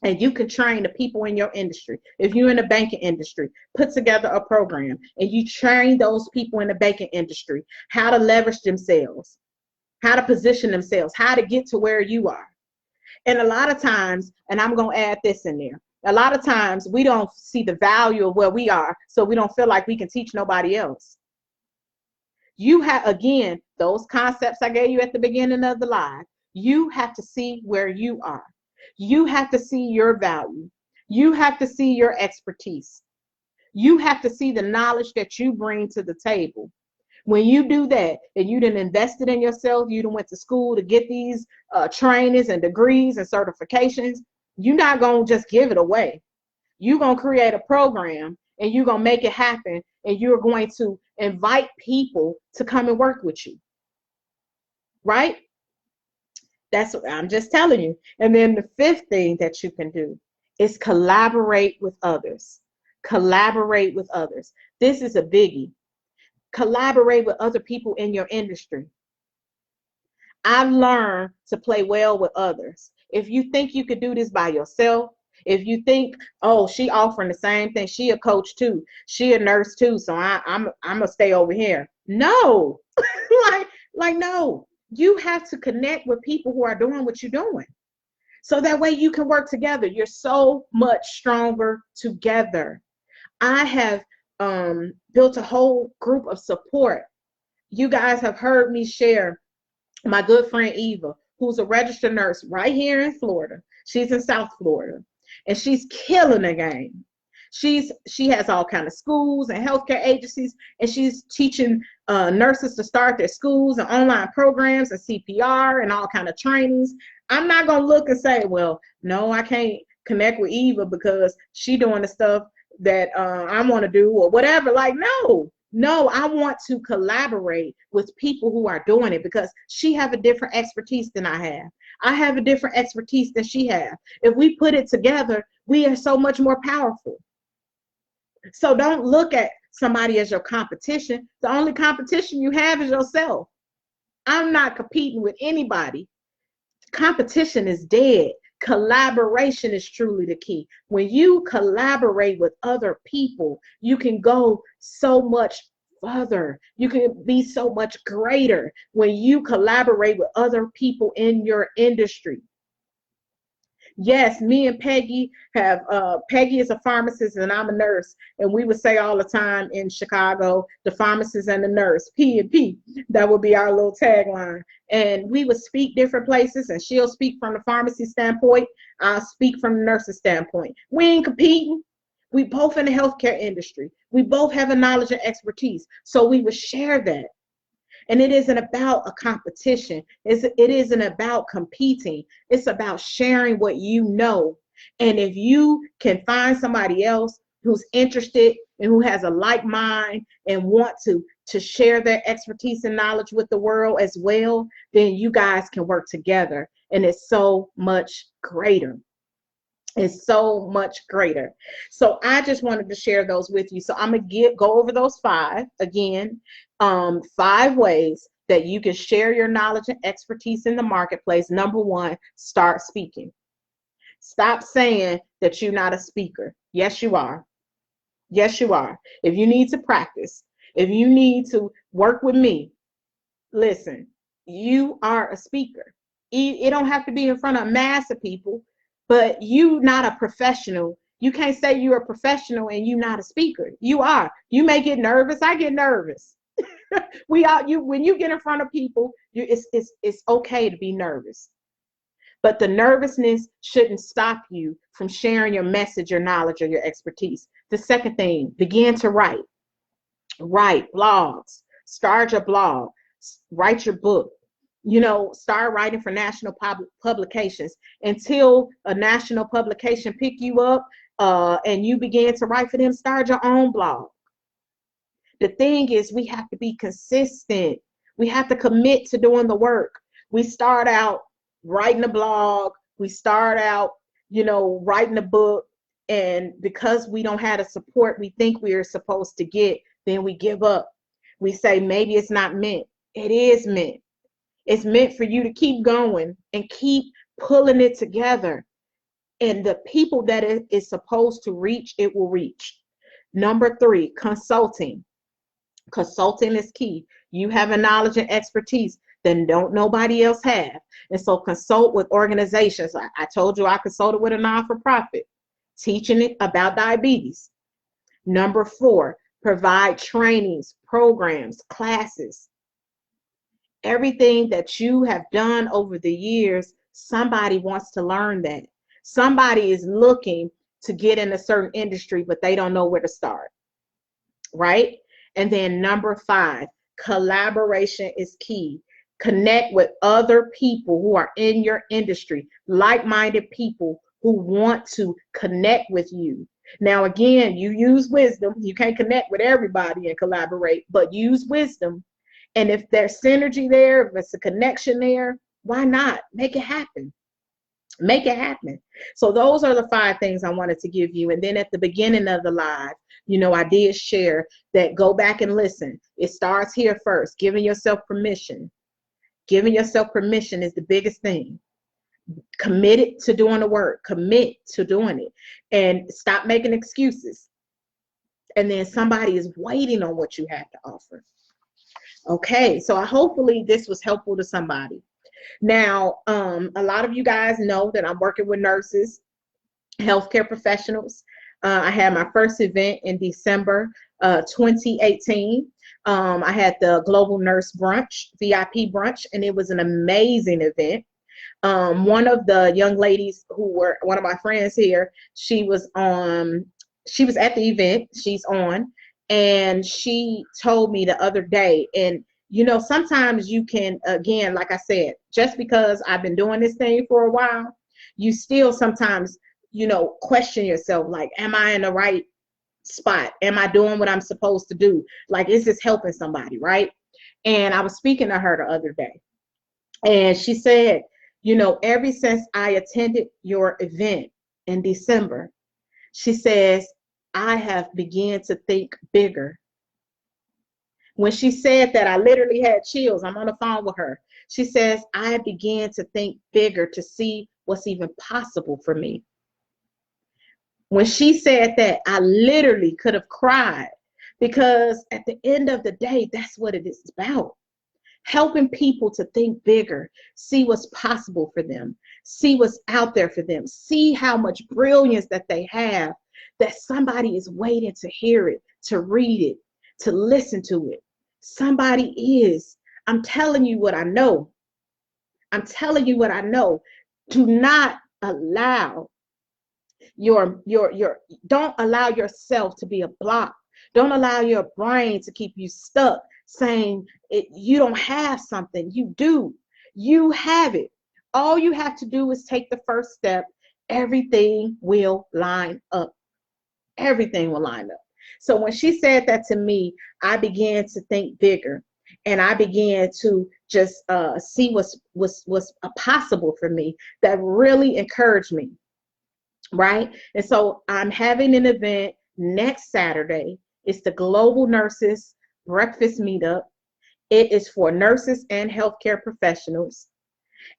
and you can train the people in your industry. If you're in the banking industry, put together a program and you train those people in the banking industry how to leverage themselves, how to position themselves, how to get to where you are. And a lot of times, and I'm going to add this in there, a lot of times we don't see the value of where we are, so we don't feel like we can teach nobody else. You have, again, those concepts I gave you at the beginning of the live, you have to see where you are. You have to see your value. You have to see your expertise. You have to see the knowledge that you bring to the table. When you do that and you done invested in yourself, you done went to school to get these trainings and degrees and certifications, you're not going to just give it away. You're going to create a program and you're going to make it happen, and you're going to invite people to come and work with you. Right? That's what I'm just telling you. And then the fifth thing that you can do is collaborate with others. Collaborate with others. This is a biggie. Collaborate with other people in your industry. I've learned to play well with others. If you think you could do this by yourself, if you think, oh, she offering the same thing, she a coach too, she a nurse too, so I'm gonna stay over here. No, like no. You have to connect with people who are doing what you're doing, so that way you can work together. You're so much stronger together. I have built a whole group of support. You guys have heard me share my good friend Eva, who's a registered nurse right here in Florida. She's in South Florida, and she's killing the game. She has all kind of schools and healthcare agencies, and she's teaching nurses to start their schools and online programs and CPR and all kind of trainings. I'm not gonna look and say, well, no, I can't connect with Eva because she doing the stuff that I want to do or whatever. Like, no, I want to collaborate with people who are doing it because she have a different expertise than I have. I have a different expertise than she has. If we put it together, we are so much more powerful. So don't look at somebody as your competition. The only competition you have is yourself. I'm not competing with anybody. Competition is dead. Collaboration is truly the key. When you collaborate with other people, you can go so much further. You can be so much greater when you collaborate with other people in your industry. Yes, me and Peggy have, Peggy is a pharmacist and I'm a nurse. And we would say all the time in Chicago, the pharmacist and the nurse, P and P. That would be our little tagline. And we would speak different places, and she'll speak from the pharmacy standpoint. I'll speak from the nurse's standpoint. We ain't competing. We both in the healthcare industry. We both have a knowledge and expertise. So we would share that. And it isn't about a competition. It isn't about competing. It's about sharing what you know. And if you can find somebody else who's interested and who has a like mind and want to share their expertise and knowledge with the world as well, then you guys can work together. And it's so much greater. Is so much greater. So I just wanted to share those with you. So I'm gonna go over those five again. 5 ways that you can share your knowledge and expertise in the marketplace. Number 1, start speaking. Stop saying that you're not a speaker. Yes, you are. Yes, you are. If you need to practice, if you need to work with me, listen, you are a speaker. It don't have to be in front of a mass of people, but you not a professional. You can't say you're a professional and you're not a speaker. You are. You may get nervous. I get nervous. When you get in front of people, it's okay to be nervous. But the nervousness shouldn't stop you from sharing your message, your knowledge, or your expertise. The second thing, begin to write. Write blogs. Start your blog. Write your book. Start writing for national publications until a national publication pick you up and you begin to write for them. Start your own blog. The thing is, we have to be consistent. We have to commit to doing the work. We start out writing a blog. We start out, writing a book. And because we don't have the support we think we are supposed to get, then we give up. We say, maybe it's not meant. It is meant. It's meant for you to keep going and keep pulling it together. And the people that it is supposed to reach, it will reach. Number 3, consulting. Consulting is key. You have a knowledge and expertise that nobody else have. And so consult with organizations. I told you I consulted with a non-for-profit, teaching it about diabetes. Number 4, provide trainings, programs, classes. Everything that you have done over the years, somebody wants to learn that. Somebody is looking to get in a certain industry, but they don't know where to start, right? And then number 5, collaboration is key. Connect with other people who are in your industry, like-minded people who want to connect with you. Now, again, you use wisdom. You can't connect with everybody and collaborate, but use wisdom. And if there's synergy there, if it's a connection there, why not? Make it happen. Make it happen. So those are the 5 things I wanted to give you. And then at the beginning of the live, I did share that go back and listen. It starts here first, giving yourself permission. Giving yourself permission is the biggest thing. Committed to doing the work. Commit to doing it. And stop making excuses. And then somebody is waiting on what you have to offer. Okay, so hopefully this was helpful to somebody. Now, a lot of you guys know that I'm working with nurses, healthcare professionals. I had my first event in December 2018. I had the Global Nurse Brunch, VIP brunch, and it was an amazing event. One of the young ladies who were one of my friends here, she was at the event, she's on, and she told me the other day, and sometimes you can, again, like I said, just because I've been doing this thing for a while, you still sometimes, question yourself, like, am I in the right spot? Am I doing what I'm supposed to do? Like, is this helping somebody, right? And I was speaking to her the other day, and she said, ever since I attended your event in December, she says, I have begun to think bigger. When she said that, I literally had chills. I'm on the phone with her. She says, I began to think bigger to see what's even possible for me. When she said that, I literally could have cried, because at the end of the day, that's what it is about. Helping people to think bigger, see what's possible for them, see what's out there for them, see how much brilliance that they have, that somebody is waiting to hear it, to read it, to listen to it. Somebody is. I'm telling you what I know. I'm telling you what I know. Do not allow Don't allow yourself to be a block. Don't allow your brain to keep you stuck saying you don't have something. You do. You have it. All you have to do is take the first step. Everything will line up. Everything will line up. So when she said that to me, I began to think bigger, and I began to just see what's possible for me. That really encouraged me, right? And so I'm having an event next Saturday. It's the Global Nurses Breakfast Meetup. It is for nurses and healthcare professionals.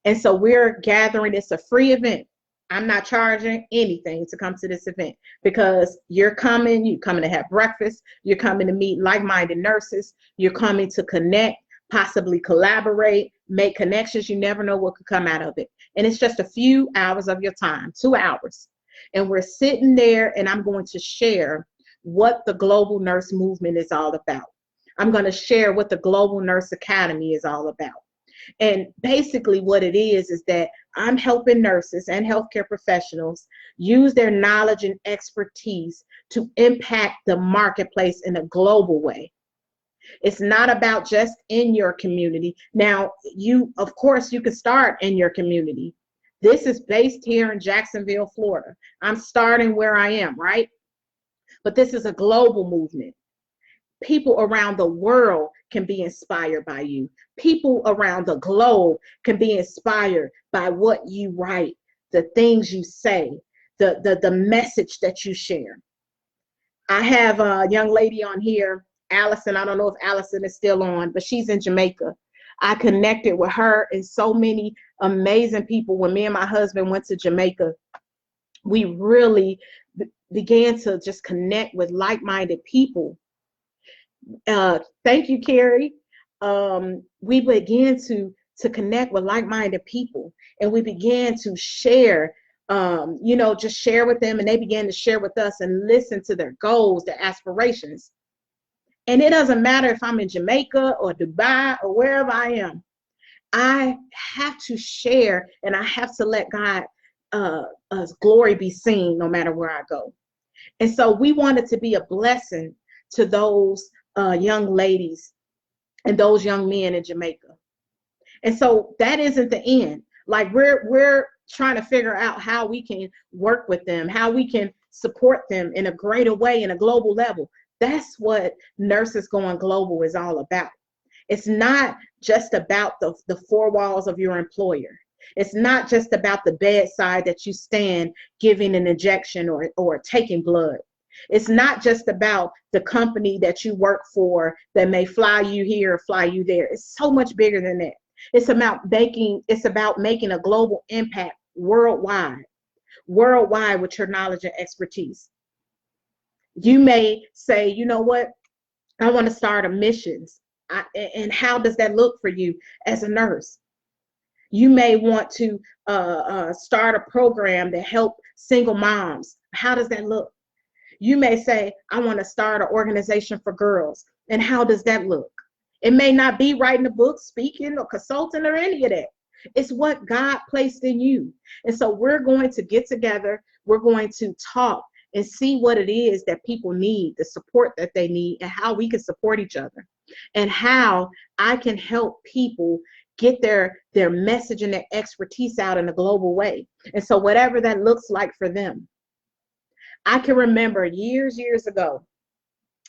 And so we're gathering. It's a free event. I'm not charging anything to come to this event, because you're coming to have breakfast, you're coming to meet like-minded nurses, you're coming to connect, possibly collaborate, make connections. You never know what could come out of it. And it's just a few hours of your time, 2 hours. And we're sitting there, and I'm going to share what the Global Nurse Movement is all about. I'm going to share what the Global Nurse Academy is all about. And basically what it is that I'm helping nurses and healthcare professionals use their knowledge and expertise to impact the marketplace in a global way. It's not about just in your community. Now, of course, you can start in your community. This is based here in Jacksonville, Florida. I'm starting where I am, right? But this is a global movement. People around the world can be inspired by you. People around the globe can be inspired by what you write, the things you say, the message that you share. I have a young lady on here, Allison. I don't know if Allison is still on, but she's in Jamaica. I connected with her and so many amazing people. When me and my husband went to Jamaica, we really began to just connect with like-minded people. Thank you, Carrie. We began to connect with like-minded people, and we began to share, just share with them, and they began to share with us and listen to their goals, their aspirations. And it doesn't matter if I'm in Jamaica or Dubai or wherever I am. I have to share, and I have to let God's glory be seen no matter where I go. And so we wanted to be a blessing to those young ladies and those young men in Jamaica. And so that isn't the end. Like we're trying to figure out how we can work with them, how we can support them in a greater way, in a global level. That's what Nurses Going Global is all about. It's not just about the four walls of your employer. It's not just about the bedside that you stand giving an injection or taking blood. It's not just about the company that you work for that may fly you here or fly you there. It's so much bigger than that. It's about making a global impact worldwide with your knowledge and expertise. You may say, you know what, I want to start a missions. And how does that look for you as a nurse? You may want to start a program to help single moms. How does that look? You may say, I want to start an organization for girls. And how does that look? It may not be writing a book, speaking, or consulting, or any of that. It's what God placed in you. And so we're going to get together. We're going to talk and see what it is that people need, the support that they need, and how we can support each other, and how I can help people get their message and their expertise out in a global way. And so whatever that looks like for them. I can remember years ago,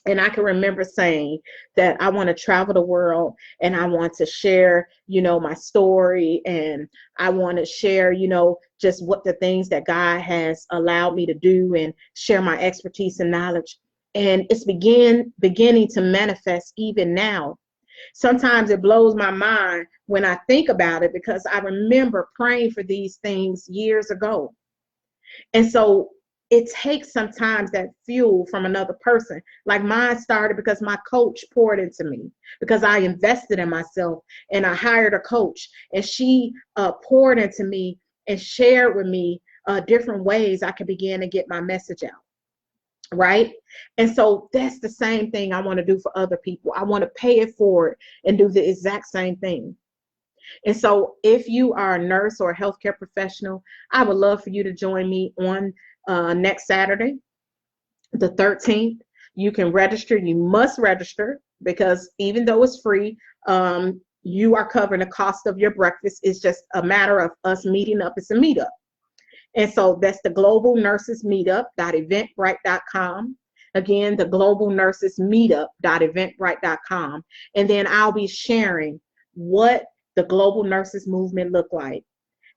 and I can remember saying that I want to travel the world, and I want to share, my story, and I want to share, just what the things that God has allowed me to do, and share my expertise and knowledge. And it's beginning to manifest even now. Sometimes it blows my mind when I think about it, because I remember praying for these things years ago. And so it takes sometimes that fuel from another person. Like mine started because my coach poured into me, because I invested in myself and I hired a coach, and she poured into me and shared with me different ways I could begin to get my message out. Right? And so that's the same thing I want to do for other people. I want to pay it forward and do the exact same thing. And so if you are a nurse or a healthcare professional, I would love for you to join me on next Saturday, the 13th. You can register. You must register because even though it's free, you are covering the cost of your breakfast. It's just a matter of us meeting up. It's a meetup. And so that's the Global Nurses Meetup.eventbrite.com. Again, the Global Nurses Meetup.eventbrite.com. And then I'll be sharing what the Global Nurses Movement look like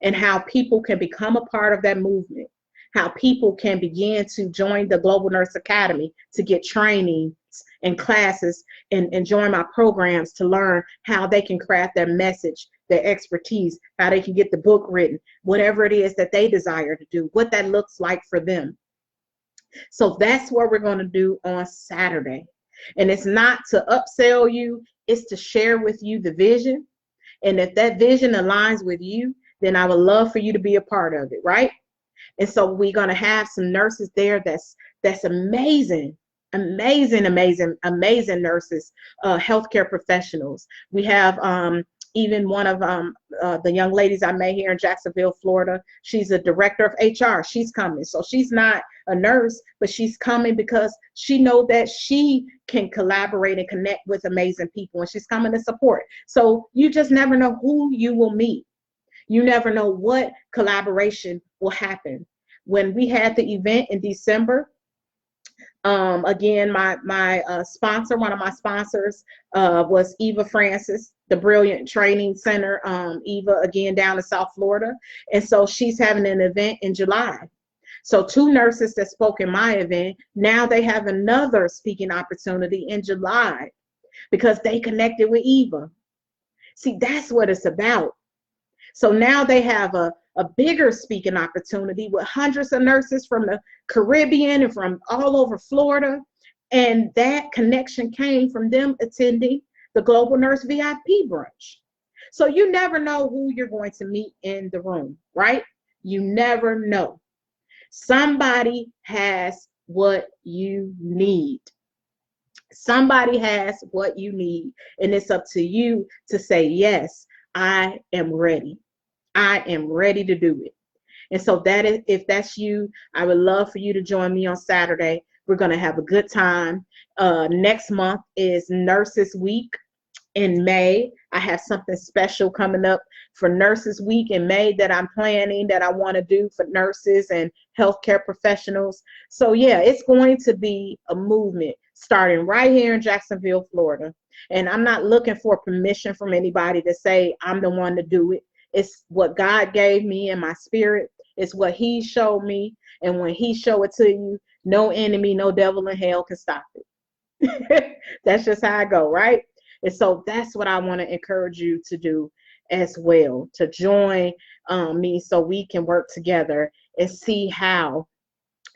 and how people can become a part of that movement, how people can begin to join the Global Nurse Academy to get training and classes and join my programs to learn how they can craft their message, their expertise, how they can get the book written, whatever it is that they desire to do, what that looks like for them. So that's what we're going to do on Saturday. And it's not to upsell you, it's to share with you the vision. And if that vision aligns with you, then I would love for you to be a part of it, right? And so we're going to have some nurses there that's amazing, amazing, amazing, amazing nurses, healthcare professionals. We have even one of the young ladies I met here in Jacksonville, Florida. She's a director of HR. She's coming. So she's not a nurse, but she's coming because she knows that she can collaborate and connect with amazing people, and she's coming to support. So you just never know who you will meet. You never know what collaboration will happen. When we had the event in December, again, my sponsor, one of my sponsors was Eva Francis, the Brilliant Training Center, Eva, again, down in South Florida. And so she's having an event in July. So 2 nurses that spoke in my event, now they have another speaking opportunity in July because they connected with Eva. See, that's what it's about. So now they have a bigger speaking opportunity with hundreds of nurses from the Caribbean and from all over Florida. And that connection came from them attending the Global Nurse VIP brunch. So you never know who you're going to meet in the room, right? You never know. Somebody has what you need. Somebody has what you need. And it's up to you to say, yes, I am ready. I am ready to do it. And so that is, if that's you, I would love for you to join me on Saturday. We're going to have a good time. Next month is Nurses Week in May. I have something special coming up for Nurses Week in May that I'm planning, that I want to do for nurses and healthcare professionals. So yeah, it's going to be a movement starting right here in Jacksonville, Florida. And I'm not looking for permission from anybody to say I'm the one to do it. It's what God gave me in my spirit. It's what he showed me. And when he showed it to you, no enemy, no devil in hell can stop it. That's just how I go, right? And so that's what I want to encourage you to do as well, to join me so we can work together and see how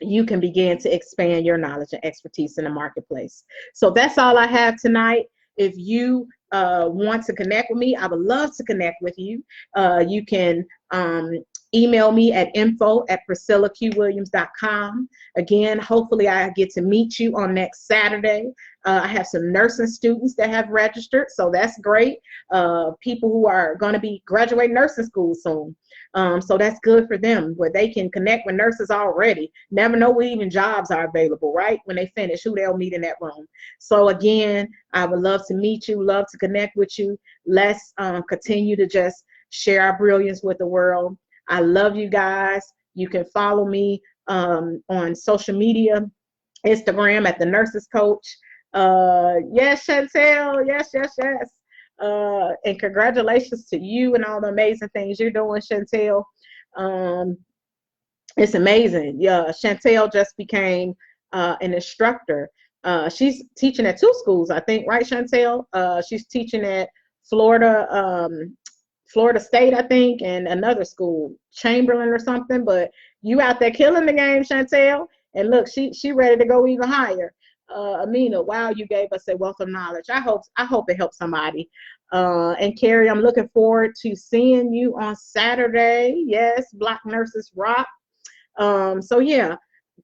you can begin to expand your knowledge and expertise in the marketplace. So that's all I have tonight. If you want to connect with me, I would love to connect with you. You can email me at info@PriscillaQWilliams.com. Again, hopefully I get to meet you on next Saturday. I have some nursing students that have registered, so that's great. People who are going to be graduating nursing school soon. So that's good for them, where they can connect with nurses already. Never know what even jobs are available, right? When they finish, who they'll meet in that room. So again, I would love to meet you, love to connect with you. Let's continue to just share our brilliance with the world. I love you guys. You can follow me on social media, Instagram at The Nurses Coach. Yes, Chantel. Yes. And congratulations to you and all the amazing things you're doing, Chantel. It's amazing. Yeah, Chantel just became an instructor. She's teaching at 2 schools, I think, right, Chantel? She's teaching at Florida State, I think, and another school, Chamberlain or something. But you out there killing the game, Chantel. And look, she ready to go even higher. Amina, wow, you gave us a wealth of knowledge. I hope it helps somebody. And Carrie, I'm looking forward to seeing you on Saturday. Yes, Black Nurses Rock. So yeah,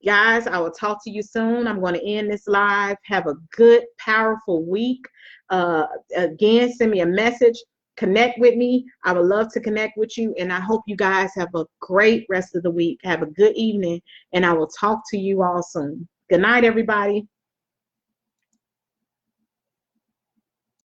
guys, I will talk to you soon. I'm going to end this live. Have a good, powerful week. Again, send me a message connect with me. I would love to connect with you. And I hope you guys have a great rest of the week. Have a good evening. And I will talk to you all soon. Good night, everybody.